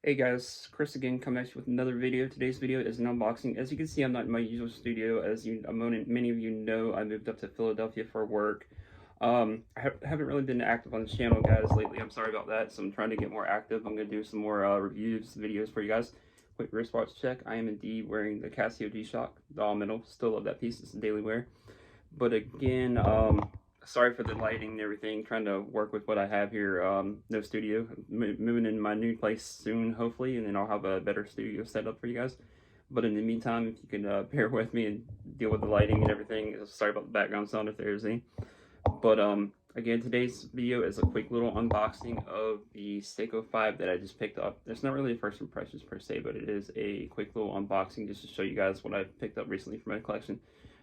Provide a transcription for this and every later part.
Hey guys, Chris again, coming at you with another video. Today's video is an unboxing. As you can see, I'm not in my usual studio. As many of you know, I moved up to Philadelphia for work. Haven't really been active on the channel, guys, lately. I'm sorry about that. So I'm trying to get more active. I'm going to do some more reviews, videos for you guys. Quick wristwatch check. I am indeed wearing the Casio G-Shock, the all metal. Still love that piece. It's a daily wear. But again, sorry for the lighting and everything, trying to work with what I have here. No studio, moving in my new place soon, hopefully, and then I'll have a better studio set up for you guys. But in the meantime, if you can bear with me and deal with the lighting and everything, sorry about the background sound if there's any. But again, today's video is a quick little unboxing of the Seiko 5 that I just picked up. It's not really a first impressions per se, but it is a quick little unboxing just to show you guys what I picked up recently from my collection.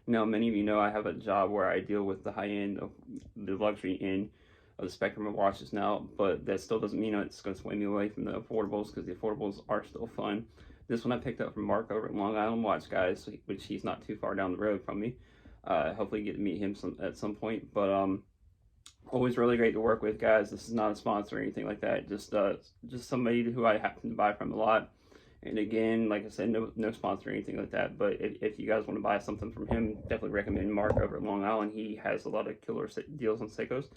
Now, many of you know I have a job where I deal with the high-end, of the luxury end of the spectrum of watches now, but that still doesn't mean it's going to sway me away from the affordables, because the affordables are still fun. This one I picked up from Mark over at Long Island Watch, guys, which he's not too far down the road from me. Hopefully get to meet him at some point, but always really great to work with, guys. This is not a sponsor or anything like that, just somebody who I happen to buy from a lot. And again, like I said, no sponsor or anything like that. But if you guys want to buy something from him, definitely recommend Mark over at Long Island. He has a lot of killer deals on Seikos.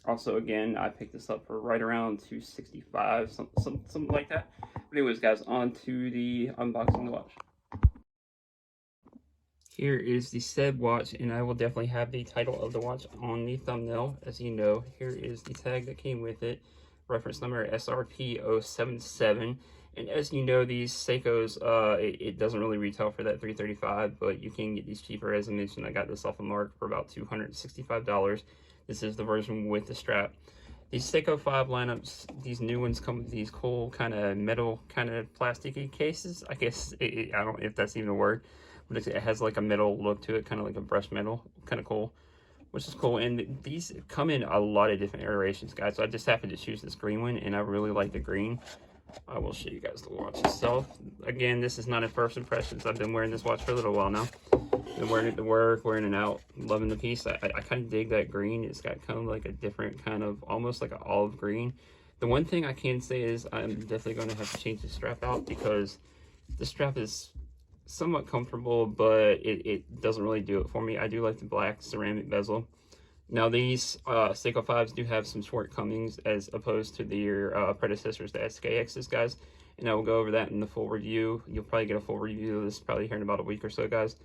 Also, again, I picked this up for right around $265, something like that. But anyways, guys, on to the unboxing of the watch. Here is the said watch, and I will definitely have the title of the watch on the thumbnail. As you know, here is the tag that came with it. Reference number SRP077. And as you know, these Seikos, it doesn't really retail for that $335, but you can get these cheaper. As I mentioned, I got this off of Mark for about $265. This is the version with the strap. These Seiko 5 lineups, these new ones come with these cool kind of metal, kind of plasticky cases. I guess, I don't know if that's even a word, but it has like a metal look to it, kind of like a brushed metal, kind of cool. Which is cool, and these come in a lot of different iterations, guys. So I just happened to choose this green one, and I really like the green. I will show you guys the watch itself. Again, this is not a first impressions. I've been wearing this watch for a little while now. Been wearing it to work, wearing it out, loving the piece. I kind of dig that green. It's got kind of like a different kind of, almost like an olive green. The one thing I can say is I'm definitely going to have to change the strap out, because the strap is somewhat comfortable, but it doesn't really do it for me. I do like the black ceramic bezel. Now, these Seiko 5s do have some shortcomings as opposed to their predecessors, the SKXs, guys. And I will go over that in the full review. You'll probably get a full review of this probably here in about a week or so, guys.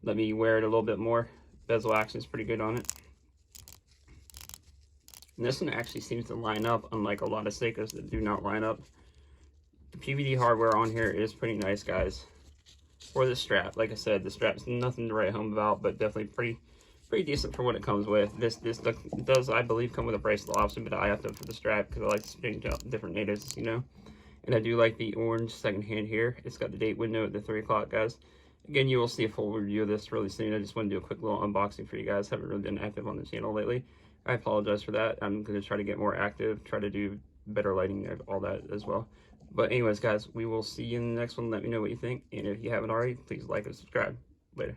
Let me wear it a little bit more. Bezel action is pretty good on it. And this one actually seems to line up, unlike a lot of Seikos that do not line up. The PVD hardware on here is pretty nice, guys. For the strap, like I said, the strap's nothing to write home about, but definitely pretty decent for what it comes with. This does, I believe, come with a bracelet option, but I opted for the strap because I like to change out different natives, you know. And I do like the orange second hand here. It's got the date window at the 3 o'clock, guys. Again, you will see a full review of this really soon. I just want to do a quick little unboxing for you guys. Haven't really been active on the channel lately. I apologize for that. I'm going to try to get more active, try to do better lighting and all that as well. But anyways, guys, we will see you in the next one. Let me know what you think. And if you haven't already, please like and subscribe. Later.